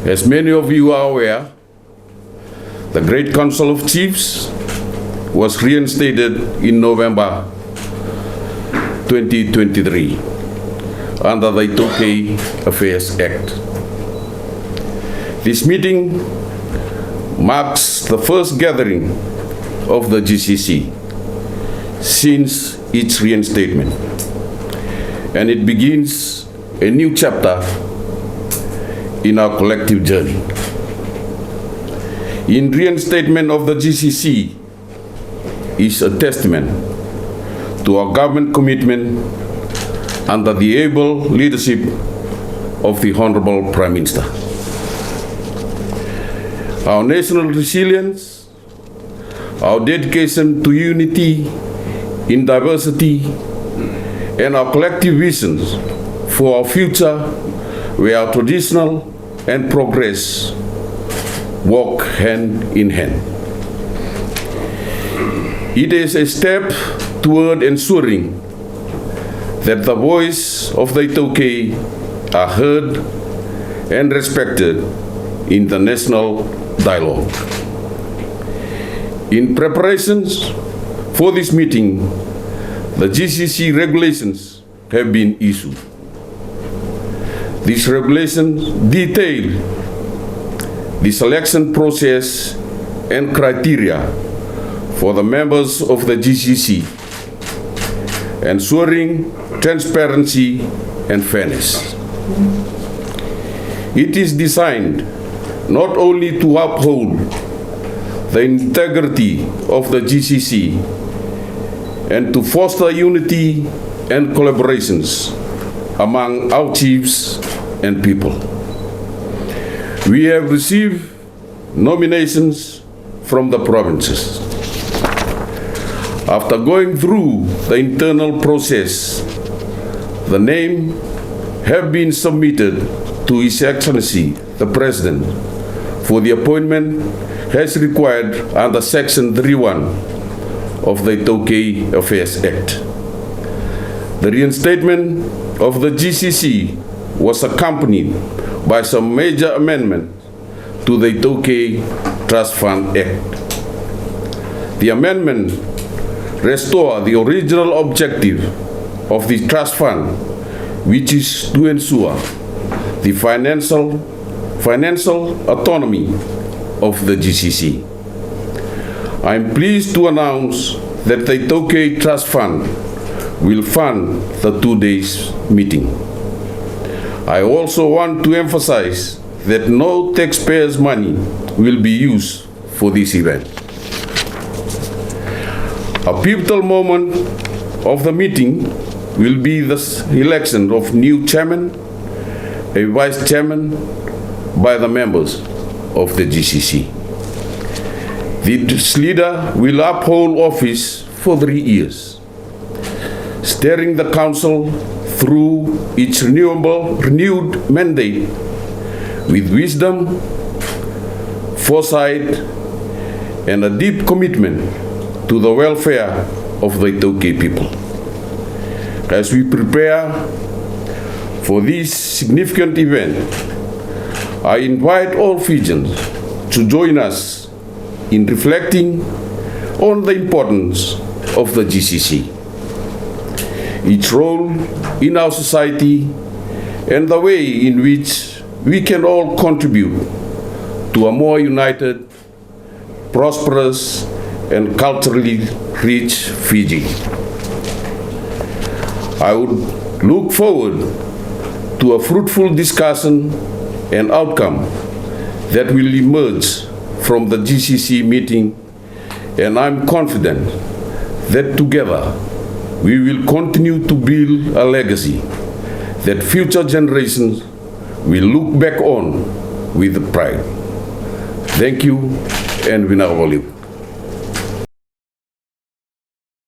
As many of you are aware, the Great Council of Chiefs was reinstated in November 2023 under the i-Taukei Affairs Act. This meeting marks the first gathering of the GCC since its reinstatement, and it begins a new chapter in our collective journey. In reinstatement of the GCC is a testament to our government commitment under the able leadership of the Honorable Prime Minister. Our national resilience, our dedication to unity in diversity, and our collective visions for our future where our traditional and progress walk hand in hand. It is a step toward ensuring that the voice of the i-Taukei are heard and respected in the national dialogue. In preparations for this meeting, the GCC regulations have been issued. These regulations detail the selection process and criteria for the members of the GCC, ensuring transparency and fairness. It is designed not only to uphold the integrity of the GCC and to foster unity and collaborations among our chiefs and people. We have received nominations from the provinces. After going through the internal process, the names have been submitted to His Excellency the President for the appointment as required under Section 3(1) of the i-Taukei Affairs Act. The reinstatement of the GCC was accompanied by some major amendment to the i-Taukei Trust Fund Act. The amendment restore the original objective of the trust fund, which is to ensure the financial autonomy of the GCC. I am pleased to announce that the i-Taukei Trust Fund will fund the 2 days meeting. I also want to emphasize that no taxpayers' money will be used for this event. A pivotal moment of the meeting will be the election of new chairman, a vice chairman by the members of the GCC. This leader will uphold office for 3 years, steering the council through its renewed mandate with wisdom, foresight, and a deep commitment to the welfare of the i-Taukei people. As we prepare for this significant event, I invite all Fijians to join us in reflecting on the importance of the GCC, its role in our society, and the way in which we can all contribute to a more united, prosperous, and culturally rich Fiji. I would look forward to a fruitful discussion and outcome that will emerge from the GCC meeting, and I'm confident that together we will continue to build a legacy that future generations will look back on with pride. Thank you, and Vunivalu.